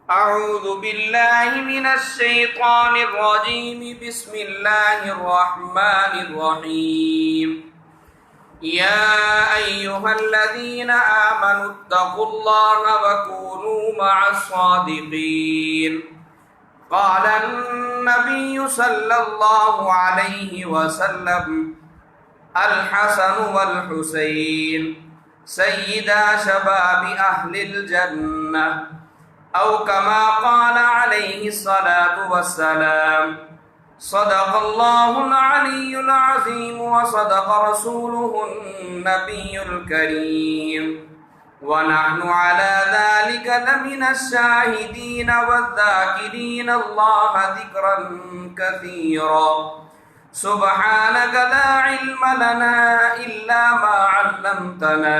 أعوذ بالله من الشيطان الرجيم. بسم الله الرحمن الرحيم. يا أيها الذين آمنوا اتقوا الله وكونوا مع الصادقين. قال النبي صلى الله عليه وسلم: الحسن والحسين سيدا شباب أهل الجنة، أو كما قال عليه الصلاة والسلام. صدق الله العلي العظيم وصدق رسوله النبي الكريم، ونحن على ذلك لمن الشاهدين والذاكرين الله ذكرا كثيرا. سبحانك لا علم لنا إلا ما علمتنا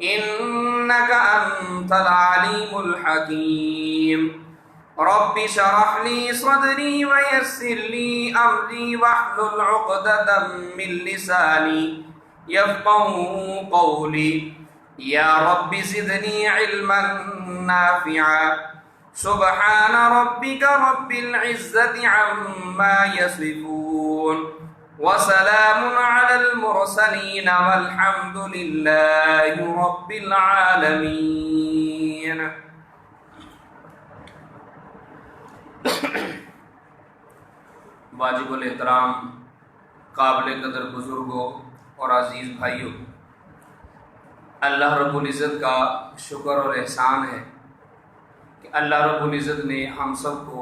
إنك أنت العليم الحكيم. رب اشرح لي صدري ويسر لي أمري واحلل عقدة من لساني يفقهوا قولي. يا رب زدني علما نافعا. سبحان ربك رب العزة عما يصفون، وسلام على المرسلين والحمد لله رب العالمين. واجب الاحترام، قابل قدر بزرگوں اور عزیز بھائیوں، اللہ رب العزت کا شکر اور احسان ہے کہ اللہ رب العزت نے ہم سب کو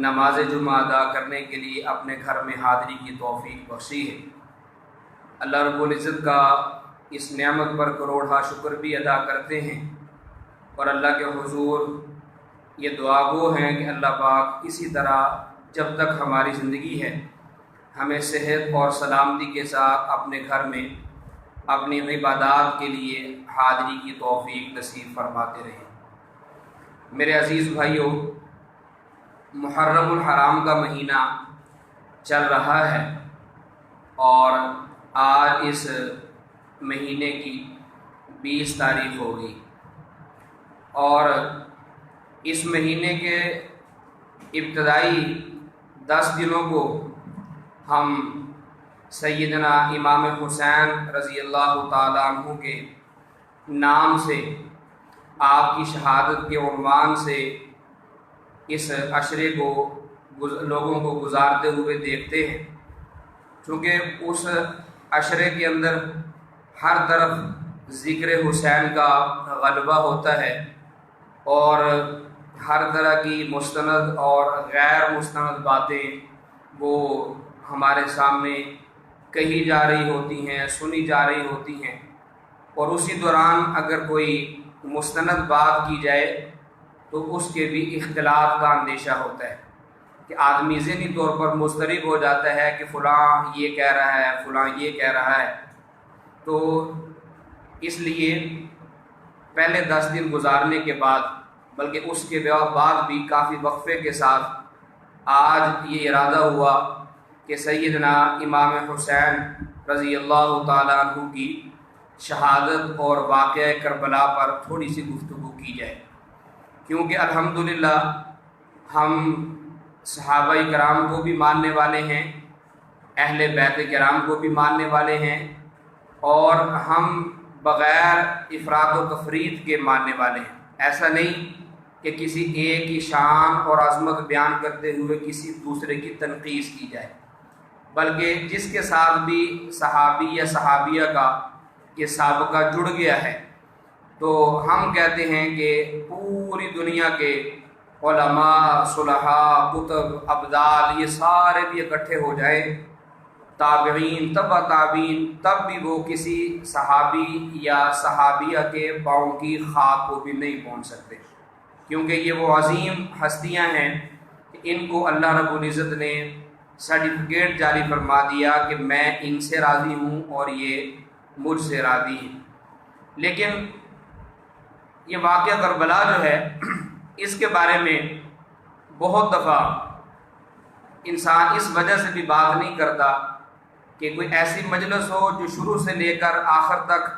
نماز جمعہ ادا کرنے کے لیے اپنے گھر میں حاضری کی توفیق بخشی ہے۔ اللہ رب العزت کا اس نعمت پر کروڑہ شکر بھی ادا کرتے ہیں، اور اللہ کے حضور یہ دعا گو ہیں کہ اللہ پاک اسی طرح جب تک ہماری زندگی ہے ہمیں صحت اور سلامتی کے ساتھ اپنے گھر میں اپنی عبادات کے لیے حاضری کی توفیق نصیب فرماتے رہیں۔ میرے عزیز بھائیوں، محرم الحرام کا مہینہ چل رہا ہے، اور آج اس مہینے کی 20 تاریخ ہوگی، اور اس مہینے کے ابتدائی 10 دنوں کو ہم سیدنا امام حسین رضی اللہ تعالیٰ عنہ کے نام سے، آپ کی شہادت کے عنوان سے اس عشرے کو لوگوں کو گزارتے ہوئے دیکھتے ہیں، چونکہ اس عشرے کے اندر ہر طرف ذکر حسین کا غلبہ ہوتا ہے، اور ہر طرح کی مستند اور غیر مستند باتیں وہ ہمارے سامنے کہی جا رہی ہوتی ہیں، سنی جا رہی ہوتی ہیں، اور اسی دوران اگر کوئی مستند بات کی جائے تو اس کے بھی اختلاف کا اندیشہ ہوتا ہے کہ آدمی ذہنی طور پر مضطرب ہو جاتا ہے کہ فلاں یہ کہہ رہا ہے، فلاں یہ کہہ رہا ہے۔ تو اس لیے پہلے 10 دن گزارنے کے بعد، بلکہ اس کے بعد بھی کافی وقفے کے ساتھ آج یہ ارادہ ہوا کہ سیدنا امام حسین رضی اللہ تعالیٰ عنہ کی شہادت اور واقعہ کربلا پر تھوڑی سی گفتگو کی جائے، کیونکہ الحمدللہ ہم صحابہ کرام کو بھی ماننے والے ہیں، اہل بیت کرام کو بھی ماننے والے ہیں، اور ہم بغیر افراط و تفرید کے ماننے والے ہیں۔ ایسا نہیں کہ کسی ایک کی شان اور عظمت بیان کرتے ہوئے کسی دوسرے کی تنقیص کی جائے، بلکہ جس کے ساتھ بھی صحابی یا صحابیہ کا یہ سابقہ جڑ گیا ہے تو ہم کہتے ہیں کہ پوری دنیا کے علماء، صلحاء، کتب، ابدال یہ سارے بھی اکٹھے ہو جائیں، تابعین، تبع تابعین، تب بھی وہ کسی صحابی یا صحابیہ کے پاؤں کی خاک کو بھی نہیں پہنچ سکتے، کیونکہ یہ وہ عظیم ہستیاں ہیں کہ ان کو اللہ رب العزت نے سرٹیفکیٹ جاری فرما دیا کہ میں ان سے راضی ہوں اور یہ مجھ سے راضی ہیں۔ لیکن یہ واقعہ کربلا جو ہے، اس کے بارے میں بہت دفعہ انسان اس وجہ سے بھی بات نہیں کرتا کہ کوئی ایسی مجلس ہو جو شروع سے لے کر آخر تک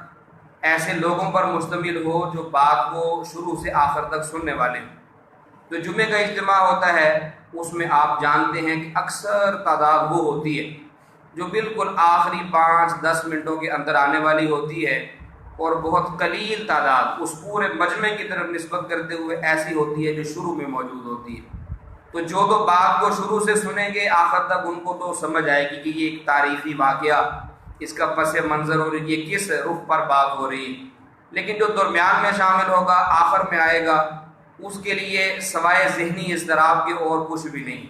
ایسے لوگوں پر مشتمل ہو جو بات کو شروع سے آخر تک سننے والے ہیں۔ تو جمعے کا اجتماع ہوتا ہے، اس میں آپ جانتے ہیں کہ اکثر تعداد وہ ہوتی ہے جو بالکل آخری 5-10 منٹوں کے اندر آنے والی ہوتی ہے، اور بہت قلیل تعداد اس پورے مجمع کی طرف نسبت کرتے ہوئے ایسی ہوتی ہے جو شروع میں موجود ہوتی ہے۔ تو جو تو بات کو شروع سے سنیں گے آخر تک ان کو تو سمجھ آئے گی کہ یہ ایک تاریخی واقعہ، اس کا پس منظر اور یہ کس رخ پر بات ہو رہی ہے، لیکن جو درمیان میں شامل ہوگا، آخر میں آئے گا، اس کے لیے سوائے ذہنی اضطراب کے اور کچھ بھی نہیں۔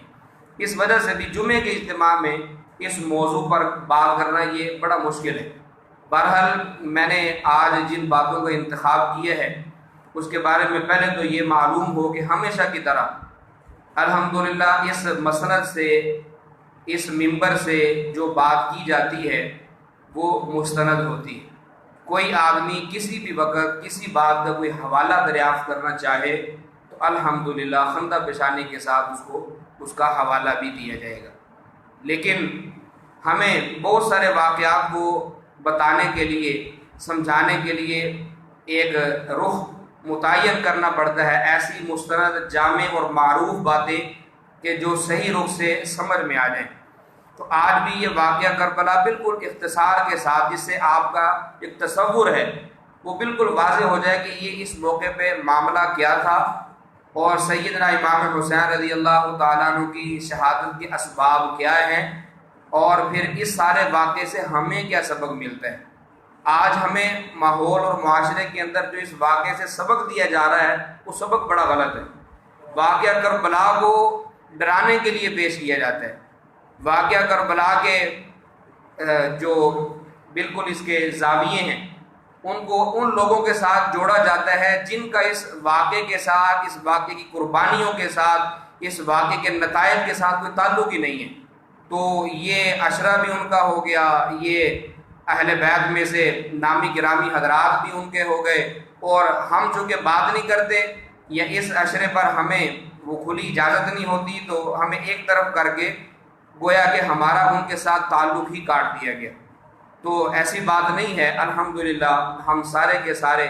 اس وجہ سے بھی جمعے کے اجتماع میں اس موضوع پر بات کرنا یہ بڑا مشکل ہے۔ بہرحال میں نے آج جن باتوں کا انتخاب کیا ہے اس کے بارے میں پہلے تو یہ معلوم ہو کہ ہمیشہ کی طرح الحمدللہ اس مسند سے، اس منبر سے جو بات کی جاتی ہے وہ مستند ہوتی ہے۔ کوئی آدمی کسی بھی وقت کسی بات کا کوئی حوالہ دریافت کرنا چاہے تو الحمدللہ خندہ پیشانی کے ساتھ اس کو اس کا حوالہ بھی دیا جائے گا، لیکن ہمیں بہت سارے واقعات کو بتانے کے لیے، سمجھانے کے لیے ایک رخ متعین کرنا پڑتا ہے، ایسی مستند، جامع اور معروف باتیں کہ جو صحیح رخ سے سمجھ میں آ جائیں۔ تو آج بھی یہ واقعہ کربلا بالکل اختصار کے ساتھ، جس سے آپ کا ایک تصور ہے وہ بالکل واضح ہو جائے کہ یہ اس موقع پہ معاملہ کیا تھا، اور سیدنا امام حسین رضی اللہ تعالیٰ عنہ کی شہادت کے اسباب کیا ہیں، اور پھر اس سارے واقعے سے ہمیں کیا سبق ملتا ہے۔ آج ہمیں ماحول اور معاشرے کے اندر جو اس واقعے سے سبق دیا جا رہا ہے وہ سبق بڑا غلط ہے۔ واقعہ کربلا کو ڈرانے کے لیے پیش کیا جاتا ہے، واقعہ کربلا کے جو بالکل اس کے زاویے ہیں ان کو ان لوگوں کے ساتھ جوڑا جاتا ہے جن کا اس واقعے کے ساتھ، اس واقعے کی قربانیوں کے ساتھ، اس واقعے کے نتائج کے ساتھ کوئی تعلق ہی نہیں ہے۔ تو یہ عشرہ بھی ان کا ہو گیا، یہ اہل بیت میں سے نامی گرامی حضرات بھی ان کے ہو گئے، اور ہم چونکہ بات نہیں کرتے یا اس عشرے پر ہمیں وہ کھلی اجازت نہیں ہوتی تو ہمیں ایک طرف کر کے گویا کہ ہمارا ان کے ساتھ تعلق ہی کاٹ دیا گیا۔ تو ایسی بات نہیں ہے، الحمدللہ ہم سارے کے سارے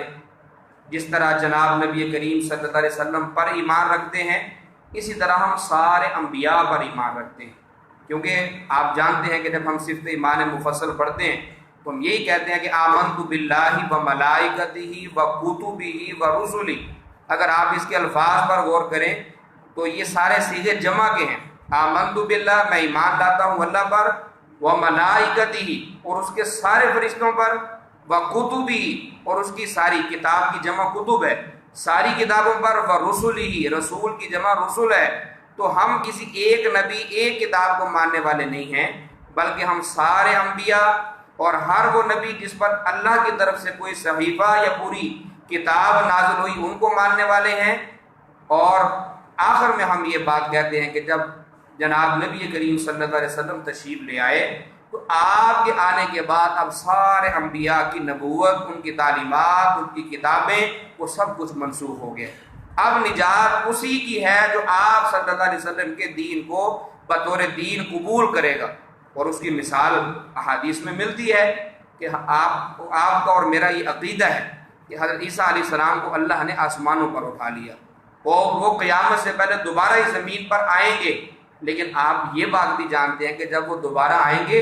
جس طرح جناب نبی کریم صلی اللہ علیہ وسلم پر ایمان رکھتے ہیں، اسی طرح ہم سارے انبیاء پر ایمان رکھتے ہیں، کیونکہ آپ جانتے ہیں کہ جب ہم صفت ایمان مفصل پڑھتے ہیں تو ہم یہی کہتے ہیں کہ آمنت باللہ و ملائکتہ و کتبہ و رسلہ۔ اگر آپ اس کے الفاظ پر غور کریں تو یہ سارے صیغے جمع کے ہیں۔ آمنت باللہ، میں ایمان لاتا ہوں اللہ پر، و ملائکتہ، اور اس کے سارے فرشتوں پر، و کتبہ، اور اس کی ساری کتاب کی جمع کتب ہے، ساری کتابوں پر، و رسلہ، رسول کی جمع رسل ہے۔ تو ہم کسی ایک نبی، ایک کتاب کو ماننے والے نہیں ہیں، بلکہ ہم سارے انبیاء اور ہر وہ نبی جس پر اللہ کی طرف سے کوئی صحیفہ یا پوری کتاب نازل ہوئی ان کو ماننے والے ہیں۔ اور آخر میں ہم یہ بات کہتے ہیں کہ جب جناب نبی کریم صلی اللہ علیہ وسلم تشریف لے آئے تو آپ کے آنے کے بعد اب سارے انبیاء کی نبوت، ان کی تعلیمات، ان کی کتابیں، وہ سب کچھ منسوخ ہو گئے۔ اب نجات اسی کی ہے جو آپ صلی اللہ علیہ وسلم کے دین کو بطور دین قبول کرے گا، اور اس کی مثال احادیث میں ملتی ہے کہ آپ کا اور میرا یہ عقیدہ ہے کہ حضرت عیسیٰ علیہ السلام کو اللہ نے آسمانوں پر اٹھا لیا، اور وہ قیامت سے پہلے دوبارہ اس زمین پر آئیں گے، لیکن آپ یہ بات بھی جانتے ہیں کہ جب وہ دوبارہ آئیں گے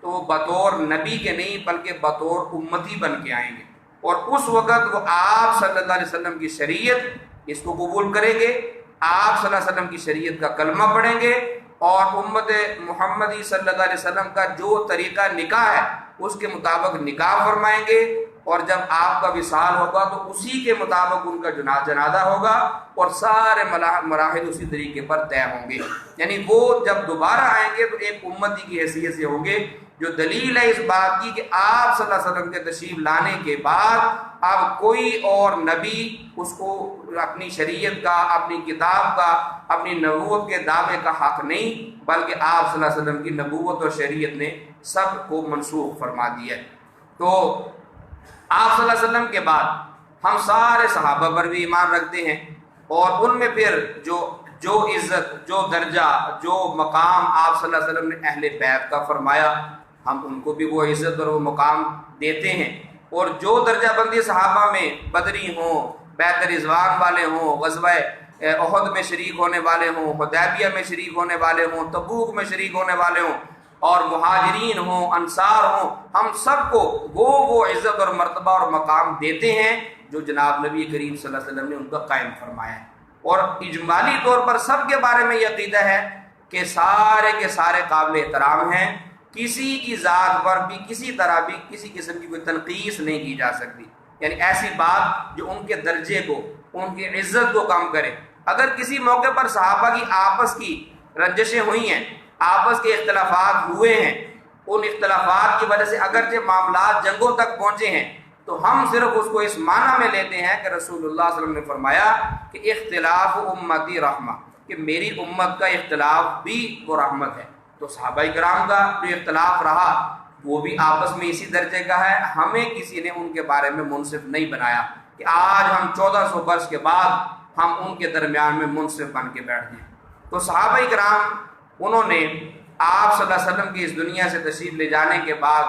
تو وہ بطور نبی کے نہیں بلکہ بطور امتی بن کے آئیں گے، اور اس وقت وہ آپ صلی اللہ علیہ وسلم کی شریعت اس کو قبول کریں گے، آپ صلی اللہ علیہ وسلم کی شریعت کا کلمہ پڑھیں گے، اور امت محمدی صلی اللہ علیہ وسلم کا جو طریقہ نکاح ہے اس کے مطابق نکاح فرمائیں گے، اور جب آپ کا وصال ہوگا تو اسی کے مطابق ان کا جنازہ ہوگا، اور سارے مراحل اسی طریقے پر طے ہوں گے۔ یعنی وہ جب دوبارہ آئیں گے تو ایک امتی کی حیثیت سے ہوں گے، جو دلیل ہے اس بات کی کہ آپ صلی اللہ علیہ وسلم کے تشریف لانے کے بعد اب کوئی اور نبی اس کو اپنی شریعت کا، اپنی کتاب کا، اپنی نبوت کے دعوے کا حق نہیں، بلکہ آپ صلی اللہ علیہ وسلم کی نبوت اور شریعت نے سب کو منسوخ فرما دیا۔ تو آپ صلی اللہ علیہ وسلم کے بعد ہم سارے صحابہ پر بھی ایمان رکھتے ہیں، اور ان میں پھر جو عزت، جو درجہ، جو مقام آپ صلی اللہ علیہ وسلم نے اہل بیت کا فرمایا، ہم ان کو بھی وہ عزت اور وہ مقام دیتے ہیں۔ اور جو درجہ بندی صحابہ میں بدری ہوں، بیعت رضوان والے ہوں، غزوہ احد میں شریک ہونے والے ہوں، حدیبیہ میں شریک ہونے والے ہوں، تبوک میں شریک ہونے والے ہوں، اور مہاجرین ہوں، انصار ہوں، ہم سب کو وہ عزت اور مرتبہ اور مقام دیتے ہیں جو جناب نبی کریم صلی اللہ علیہ وسلم نے ان کا قائم فرمایا ہے۔ اور اجمالی طور پر سب کے بارے میں یہ عقیدہ ہے کہ سارے کے سارے قابل احترام ہیں، کسی کی ذات پر بھی کسی طرح بھی کسی قسم کی کوئی تنقیص نہیں کی جا سکتی، یعنی ایسی بات جو ان کے درجے کو، ان کی عزت کو کم کرے۔ اگر کسی موقع پر صحابہ کی آپس کی رنجشیں ہوئی ہیں، آپس کے اختلافات ہوئے ہیں، ان اختلافات کی وجہ سے اگرچہ معاملات جنگوں تک پہنچے ہیں، تو ہم صرف اس کو اس معنی میں لیتے ہیں کہ رسول اللہ صلی اللہ علیہ وسلم نے فرمایا کہ اختلاف امتی رحمہ، کہ میری امت کا اختلاف بھی وہ رحمت ہے۔ تو صحابہ کرام کا جو اختلاف رہا وہ بھی آپس میں اسی درجے کا ہے، ہمیں کسی نے ان کے بارے میں منصف نہیں بنایا کہ آج ہم 1400 برس کے بعد ہم ان کے درمیان میں منصف بن کے بیٹھ گئے۔ تو صحابہ کرام انہوں نے آپ صلی اللہ علیہ وسلم کی اس دنیا سے تشریف لے جانے کے بعد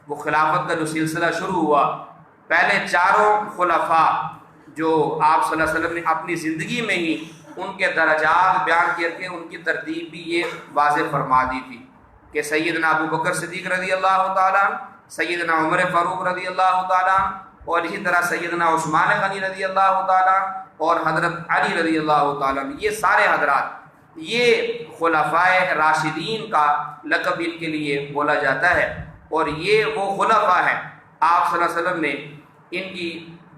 وہ خلافت کا جو سلسلہ شروع ہوا، پہلے چاروں خلفاء جو آپ صلی اللہ علیہ وسلم نے اپنی زندگی میں ہی ان کے درجات بیان کر کے ان کی ترتیب بھی یہ واضح فرما دی تھی کہ سیدنا ابو بکر صدیق رضی اللہ تعالیٰ، سیدنا عمر فاروق رضی اللہ تعالیٰ، اور اسی طرح سیدنا عثمان غنی رضی اللہ تعالیٰ اور حضرت علی رضی اللہ تعالیٰ، یہ سارے حضرات، یہ خلفائے راشدین کا لقب ان کے لیے بولا جاتا ہے، اور یہ وہ خلفاء ہیں آپ صلی اللہ علیہ وسلم نے ان کی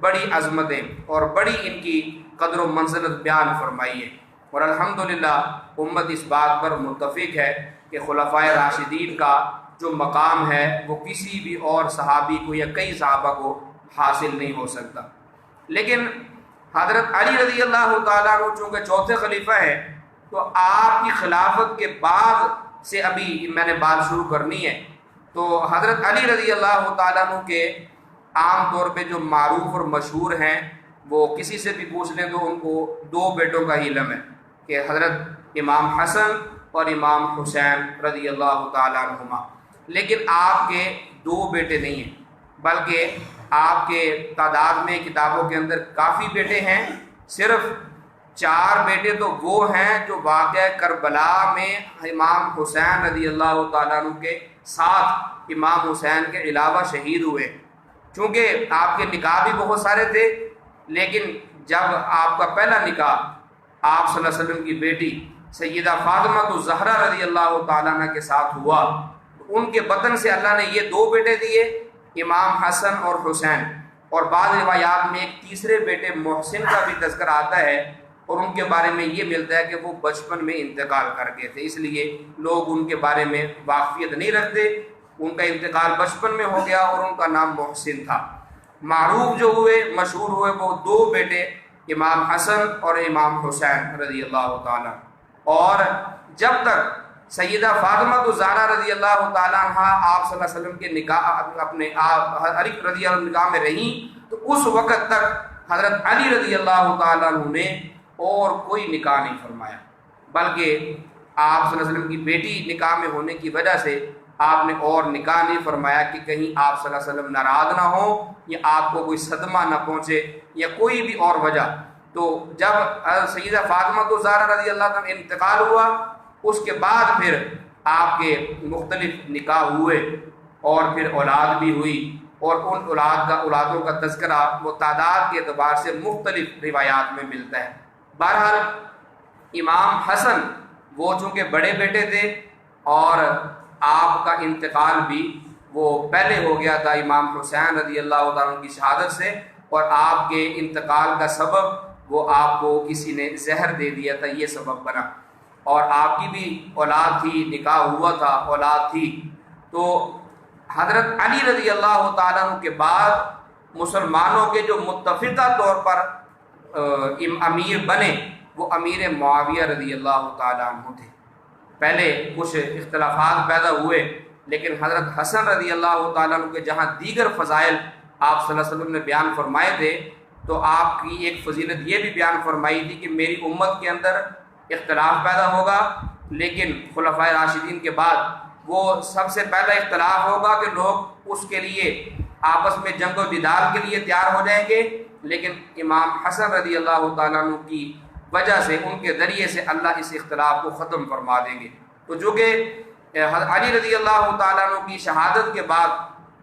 بڑی عظمتیں اور بڑی ان کی قدر و منزلت بیان فرمائی ہے۔ اور الحمدللہ امت اس بات پر متفق ہے کہ خلفائے راشدین کا جو مقام ہے وہ کسی بھی اور صحابی کو یا کئی صحابہ کو حاصل نہیں ہو سکتا۔ لیکن حضرت علی رضی اللہ تعالیٰ عنہ چونکہ چوتھے خلیفہ ہیں، تو آپ کی خلافت کے بعد سے ابھی میں نے بات شروع کرنی ہے۔ تو حضرت علی رضی اللہ تعالیٰ عنہ کے عام طور پہ جو معروف اور مشہور ہیں، وہ کسی سے بھی پوچھ لیں تو ان کو دو بیٹوں کا ہی علم ہے کہ حضرت امام حسن اور امام حسین رضی اللہ تعالیٰ عنہما۔ لیکن آپ کے دو بیٹے نہیں ہیں، بلکہ آپ کے تعداد میں کتابوں کے اندر کافی بیٹے ہیں۔ صرف 4 بیٹے تو وہ ہیں جو واقعہ کربلا میں امام حسین رضی اللہ تعالیٰ عنہ کے ساتھ امام حسین کے علاوہ شہید ہوئے۔ چونکہ آپ کے نکاح بھی بہت سارے تھے، لیکن جب آپ کا پہلا نکاح آپ صلی اللہ علیہ وسلم کی بیٹی سیدہ فاطمہ الزہرا رضی اللہ تعالیٰ عنہ کے ساتھ ہوا، تو ان کے بطن سے اللہ نے یہ 2 بیٹے دیے، امام حسن اور حسین، اور بعض روایات میں ایک تیسرے بیٹے محسن کا بھی تذکر آتا ہے، اور ان کے بارے میں یہ ملتا ہے کہ وہ بچپن میں انتقال کر گئے تھے، اس لیے لوگ ان کے بارے میں واقفیت نہیں رکھتے۔ ان کا انتقال بچپن میں ہو گیا اور ان کا نام محسن تھا۔ معروف جو ہوئے، مشہور ہوئے، وہ 2 بیٹے امام حسن اور امام حسین رضی اللہ تعالیٰ۔ اور جب تک سیدہ فاطمہ الزہرا رضی اللہ تعالیٰ عنہ آپ صلی اللہ علیہ وسلم کے نکاح اپنے علی رضی اللہ عنہ نکاح میں رہیں، تو اس وقت تک حضرت علی رضی اللہ تعالیٰ عنہ نے اور کوئی نکاح نہیں فرمایا، بلکہ آپ صلی اللہ علیہ وسلم کی بیٹی نکاح میں ہونے کی وجہ سے آپ نے اور نکاح نہیں فرمایا کہ کہیں آپ صلی اللہ علیہ وسلم ناراض نہ ہوں یا آپ کو کوئی صدمہ نہ پہنچے یا کوئی بھی اور وجہ۔ تو جب سیدہ فاطمہ الزہرا رضی اللہ عنہ انتقال ہوا، اس کے بعد پھر آپ کے مختلف نکاح ہوئے اور پھر اولاد بھی ہوئی، اور ان اولادوں کا تذکرہ وہ تعداد کے اعتبار سے مختلف روایات میں ملتا ہے۔ بہرحال امام حسن وہ چونکہ بڑے بیٹے تھے اور آپ کا انتقال بھی وہ پہلے ہو گیا تھا امام حسین رضی اللہ تعالیٰ کی شہادت سے، اور آپ کے انتقال کا سبب وہ آپ کو کسی نے زہر دے دیا تھا، یہ سبب بنا، اور آپ کی بھی اولاد تھی، نکاح ہوا تھا، اولاد تھی۔ تو حضرت علی رضی اللہ تعالیٰ عنہ کے بعد مسلمانوں کے جو متفقہ طور پر امیر بنے وہ امیر معاویہ رضی اللہ تعالیٰ عنہ تھے۔ پہلے کچھ اختلافات پیدا ہوئے، لیکن حضرت حسن رضی اللہ تعالیٰ عنہ کے جہاں دیگر فضائل آپ صلی اللہ علیہ وسلم نے بیان فرمائے تھے، تو آپ کی ایک فضیلت یہ بھی بیان فرمائی تھی کہ میری امت کے اندر اختلاف پیدا ہوگا، لیکن خلفائے راشدین کے بعد وہ سب سے پہلا اختلاف ہوگا کہ لوگ اس کے لیے آپس میں جنگ و جدال کے لیے تیار ہو جائیں گے، لیکن امام حسن رضی اللہ تعالیٰ عنہ کی وجہ سے، ان کے ذریعے سے اللہ اس اختلاف کو ختم فرما دیں گے۔ تو جو کہ علی رضی اللہ تعالیٰ عنہ کی شہادت کے بعد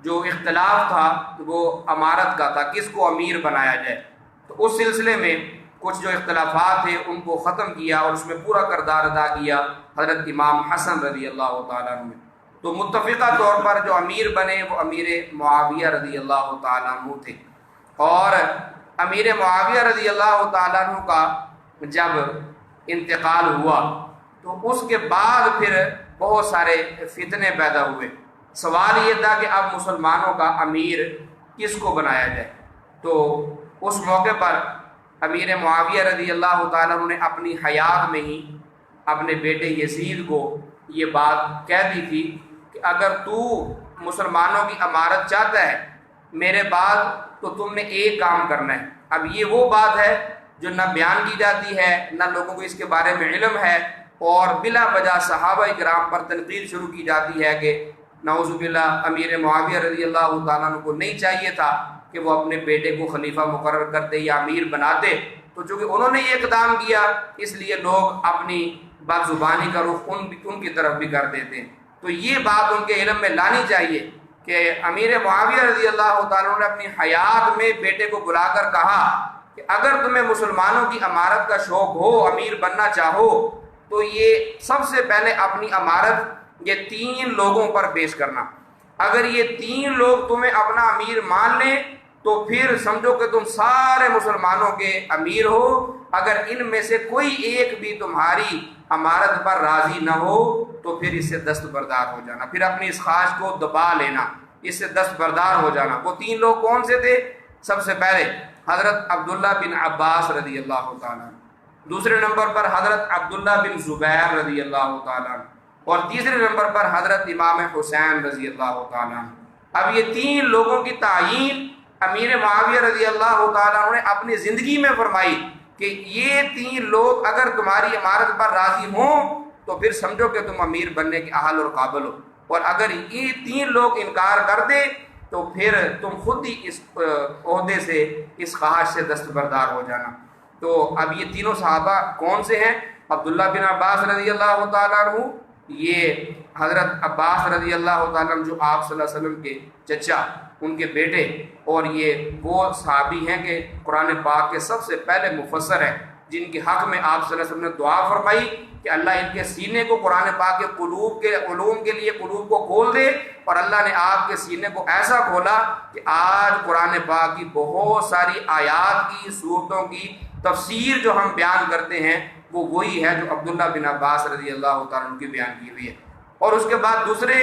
جو اختلاف تھا وہ امارت کا تھا، کس کو امیر بنایا جائے، تو اس سلسلے میں کچھ جو اختلافات تھے ان کو ختم کیا اور اس میں پورا کردار ادا کیا حضرت امام حسن رضی اللہ تعالیٰ عنہ۔ تو متفقہ طور پر جو امیر بنے وہ امیر معاویہ رضی اللہ تعالیٰ عنہ تھے، اور امیر معاویہ رضی اللہ تعالیٰ عنہ کا جب انتقال ہوا تو اس کے بعد پھر بہت سارے فتنے پیدا ہوئے۔ سوال یہ تھا کہ اب مسلمانوں کا امیر کس کو بنایا جائے، تو اس موقع پر امیر معاویہ رضی اللہ تعالیٰ عنہ نے اپنی حیات میں ہی اپنے بیٹے یزید کو یہ بات کہہ دی تھی کہ اگر تو مسلمانوں کی امارت چاہتا ہے میرے بعد تو تم نے ایک کام کرنا ہے۔ اب یہ وہ بات ہے جو نہ بیان کی جاتی ہے، نہ لوگوں کو اس کے بارے میں علم ہے، اور بلا وجہ صحابہ کرام پر تنقید شروع کی جاتی ہے کہ نعوذ باللہ امیر معاویہ رضی اللہ تعالیٰ عنہ کو نہیں چاہیے تھا کہ وہ اپنے بیٹے کو خلیفہ مقرر کرتے یا امیر بناتے، تو چونکہ انہوں نے یہ اقدام کیا اس لیے لوگ اپنی بد زبانی کا رخ ان کی طرف بھی کر دیتے ہیں۔ تو یہ بات ان کے علم میں لانی چاہیے کہ امیر معاویہ رضی اللہ تعالیٰ عنہ نے اپنی حیات میں بیٹے کو بلا کر کہا کہ اگر تمہیں مسلمانوں کی امارت کا شوق ہو، امیر بننا چاہو، تو یہ سب سے پہلے اپنی امارت یہ 3 لوگوں پر پیش کرنا۔ اگر یہ 3 لوگ تمہیں اپنا امیر مان لیں تو پھر سمجھو کہ تم سارے مسلمانوں کے امیر ہو۔ اگر ان میں سے کوئی ایک بھی تمہاری امارت پر راضی نہ ہو تو پھر اس سے دستبردار ہو جانا، پھر اپنی اس خواہش کو دبا لینا، اس سے دستبردار ہو جانا۔ وہ 3 لوگ کون سے تھے؟ سب سے پہلے حضرت عبداللہ بن عباس رضی اللہ تعالیٰ عنہ، دوسرے نمبر پر حضرت عبداللہ بن زبیر رضی اللہ تعالیٰ عنہ، اور تیسرے نمبر پر حضرت امام حسین رضی اللہ تعالیٰ عنہ۔ اب یہ 3 لوگوں کی تعیین امیر معاویہ رضی اللہ تعالیٰ عنہ نے اپنی زندگی میں فرمائی کہ یہ 3 لوگ اگر تمہاری امارت پر راضی ہوں تو پھر سمجھو کہ تم امیر بننے کے اہل اور قابل ہو، اور اگر یہ 3 لوگ انکار کر دے تو پھر تم خود ہی اس عہدے سے، اس خواہش سے دستبردار ہو جانا۔ تو اب یہ تینوں صحابہ کون سے ہیں؟ عبداللہ بن عباس رضی اللہ تعالیٰ عنہ، یہ حضرت عباس رضی اللہ تعالیٰ عنہ جو آپ صلی اللہ علیہ وسلم کے چچا، ان کے بیٹے، اور یہ وہ صحابی ہیں کہ قرآن پاک کے سب سے پہلے مفسر ہیں، جن کے حق میں آپ صلی اللہ علیہ وسلم نے دعا فرمائی کہ اللہ ان کے سینے کو قرآن پاک کے قلوب کے علوم کے لیے قلوب کو کھول دے، اور اللہ نے آپ کے سینے کو ایسا کھولا کہ آج قرآن پاک کی بہت ساری آیات کی، صورتوں کی تفسیر جو ہم بیان کرتے ہیں وہ وہی ہے جو عبداللہ بن عباس رضی اللہ تعالیٰ عنہ کی بیان کی ہوئی ہے۔ اور اس کے بعد دوسرے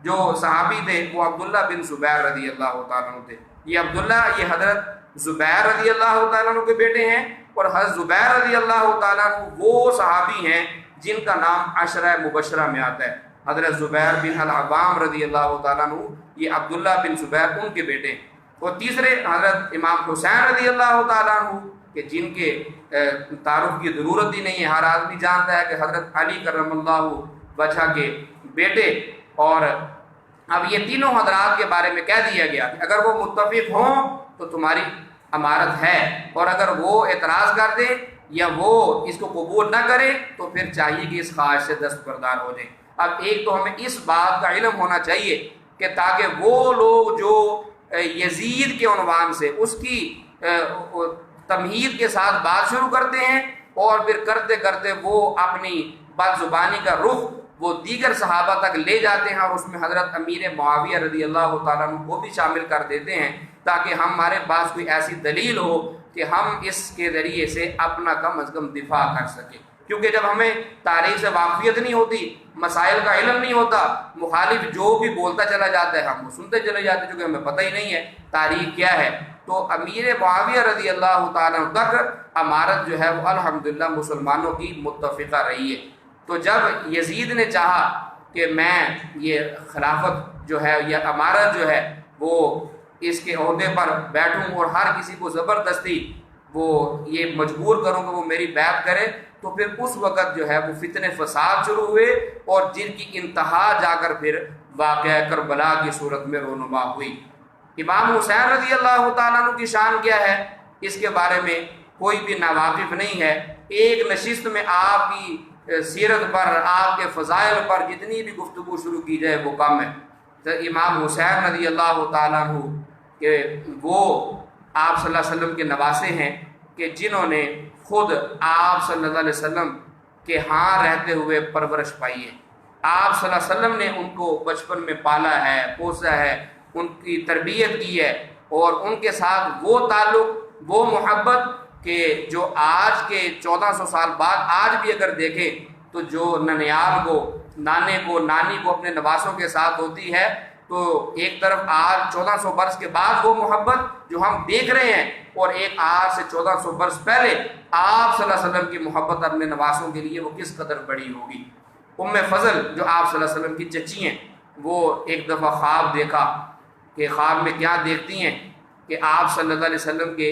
جو صحابی تھے وہ عبداللہ بن زبیر رضی اللہ تعالیٰ عنہ تھے۔ یہ عبداللہ یہ حضرت زبیر رضی اللہ تعالیٰ عنہ کے بیٹے ہیں، اور حضرت زبیر رضی اللہ تعالیٰ عنہ وہ صحابی ہیں جن کا نام عشرہ مبشرہ میں آتا ہے۔ حضرت زبیر بن العوام رضی اللہ تعالیٰ عنہ، یہ عبداللہ بن زبیر ان کے بیٹے ہیں۔ اور تیسرے حضرت امام حسین رضی اللہ تعالیٰ عنہ کہ جن کے تعارف کی ضرورت ہی نہیں ہے، ہر آدمی جانتا ہے کہ حضرت علی کرم اللہ وجہ کے بیٹے۔ اور اب یہ تینوں حضرات کے بارے میں کہہ دیا گیا کہ اگر وہ متفق ہوں تو تمہاری امارت ہے، اور اگر وہ اعتراض کر دیں یا وہ اس کو قبول نہ کرے تو پھر چاہیے کہ اس خواہش سے دستبردار ہو جائیں۔ اب ایک تو ہمیں اس بات کا علم ہونا چاہیے کہ تاکہ وہ لوگ جو یزید کے عنوان سے اس کی تمہید کے ساتھ بات شروع کرتے ہیں اور پھر کرتے کرتے وہ اپنی بد زبانی کا رخ وہ دیگر صحابہ تک لے جاتے ہیں، اور اس میں حضرت امیر معاویہ رضی اللہ تعالیٰ عنہ کو بھی شامل کر دیتے ہیں، تاکہ ہمارے پاس کوئی ایسی دلیل ہو کہ ہم اس کے ذریعے سے اپنا کم از کم دفاع کر سکیں۔ کیونکہ جب ہمیں تاریخ سے واقفیت نہیں ہوتی، مسائل کا علم نہیں ہوتا، مخالف جو بھی بولتا چلا جاتا ہے ہم وہ سنتے چلے جاتے ہیں، کیونکہ ہمیں پتہ ہی نہیں ہے تاریخ کیا ہے۔ تو امیر معاویہ رضی اللہ تعالیٰ عنہ تک امارت جو ہے وہ الحمدللہ مسلمانوں کی متفقہ رہی ہے۔ تو جب یزید نے چاہا کہ میں یہ خلافت جو ہے یا امارت جو ہے وہ اس کے عہدے پر بیٹھوں اور ہر کسی کو زبردستی وہ یہ مجبور کروں کہ وہ میری بیعت کرے، تو پھر اس وقت جو ہے وہ فتنے فساد شروع ہوئے، اور جن کی انتہا جا کر پھر واقعہ کربلا کی صورت میں رونما ہوئی۔ امام حسین رضی اللہ تعالیٰ عنہ کی شان کیا ہے اس کے بارے میں کوئی بھی ناواقف نہیں ہے۔ ایک نشست میں آپ کی سیرت پر، آپ کے فضائل پر جتنی بھی گفتگو شروع کی جائے وہ کم ہے۔ تو امام حسین رضی اللہ تعالیٰ عنہ کہ وہ آپ صلی اللہ علیہ وسلم کے نواسے ہیں کہ جنہوں نے خود آپ صلی اللہ علیہ وسلم کے ہاں رہتے ہوئے پرورش پائی ہے۔ آپ صلی اللہ علیہ وسلم نے ان کو بچپن میں پالا ہے، پوسا ہے، ان کی تربیت کی ہے، اور ان کے ساتھ وہ تعلق، وہ محبت کہ جو آج کے 1400 سال بعد آج بھی اگر دیکھیں تو جو ننیال کو، نانے کو، نانی کو اپنے نواسوں کے ساتھ ہوتی ہے، تو ایک طرف آج 1400 برس کے بعد وہ محبت جو ہم دیکھ رہے ہیں، اور ایک آج سے 1400 برس پہلے آپ صلی اللہ علیہ وسلم کی محبت اپنے نواسوں کے لیے وہ کس قدر بڑی ہوگی۔ ام فضل جو آپ صلی اللہ علیہ وسلم کی چچی ہیں، وہ ایک دفعہ خواب دیکھا کہ خواب میں کیا دیکھتی ہیں کہ آپ صلی اللہ علیہ وسلم کے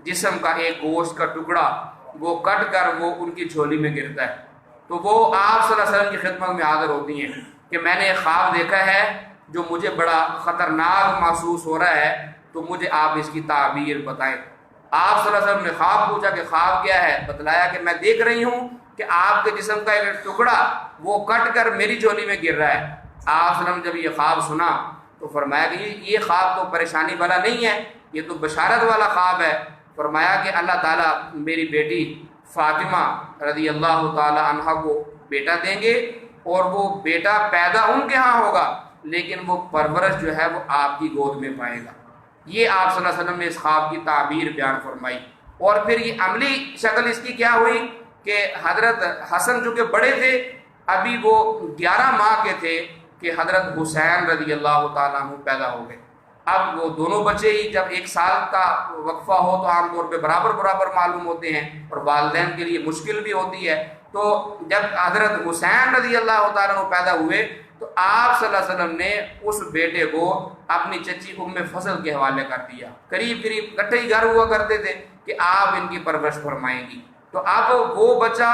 جسم کا ایک گوشت کا ٹکڑا وہ کٹ کر وہ ان کی جھولی میں گرتا ہے، تو وہ آپ صلی اللہ علیہ وسلم کی خدمت میں حاضر ہوتی ہیں کہ میں نے ایک خواب دیکھا ہے جو مجھے بڑا خطرناک محسوس ہو رہا ہے، تو مجھے آپ اس کی تعبیر بتائیں۔ آپ صلی اللہ علیہ وسلم نے خواب پوچھا کہ خواب کیا ہے؟ بتلایا کہ میں دیکھ رہی ہوں کہ آپ کے جسم کا ایک ٹکڑا وہ کٹ کر میری جھولی میں گر رہا ہے۔ آپ صلی اللہ علیہ وسلم جب یہ خواب سنا تو فرمایا کہ یہ خواب تو پریشانی والا نہیں ہے، یہ تو بشارت والا خواب ہے۔ فرمایا کہ اللہ تعالیٰ میری بیٹی فاطمہ رضی اللہ تعالی عنہا کو بیٹا دیں گے، اور وہ بیٹا پیدا ان کے ہاں ہوگا لیکن وہ پرورش جو ہے وہ آپ کی گود میں پائے گا۔ یہ آپ صلی اللہ علیہ وسلم نے اس خواب کی تعبیر بیان فرمائی۔ اور پھر یہ عملی شکل اس کی کیا ہوئی کہ حضرت حسن جو کہ بڑے تھے، ابھی وہ 11 ماہ کے تھے کہ حضرت حسین رضی اللہ تعالیٰ عنہ پیدا ہو گئے۔ اب وہ دونوں بچے ہی جب 1 سال کا وقفہ ہو تو عام طور پہ برابر برابر معلوم ہوتے ہیں، اور والدین کے لیے مشکل بھی ہوتی ہے۔ تو جب حضرت حسین رضی اللہ تعالیٰ عنہ پیدا ہوئے تو آپ صلی اللہ علیہ وسلم نے اس بیٹے کو اپنی چچی ام فضل کے حوالے کر دیا۔ قریب اکٹھے ہی گھر ہوا کرتے تھے کہ آپ ان کی پرورش فرمائیں گی۔ تو اب وہ بچہ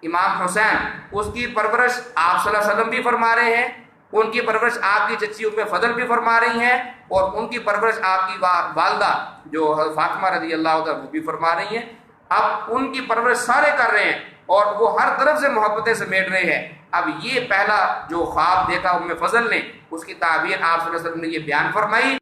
امام حسین، اس کی پرورش آپ صلی اللہ علیہ وسلم بھی فرما رہے ہیں، ان کی پرورش آپ کی چچی ام فضل بھی فرما رہی ہیں، اور ان کی پرورش آپ کی والدہ جو فاطمہ رضی اللہ عنہا وہ بھی فرما رہی ہیں۔ اب ان کی پرورش سارے کر رہے ہیں اور وہ ہر طرف سے محبتیں سمیٹ رہے ہیں۔ اب یہ پہلا جو خواب دیکھا ام فضل نے، اس کی تعبیر آپ صلی اللہ علیہ وسلم نے یہ بیان فرمائی۔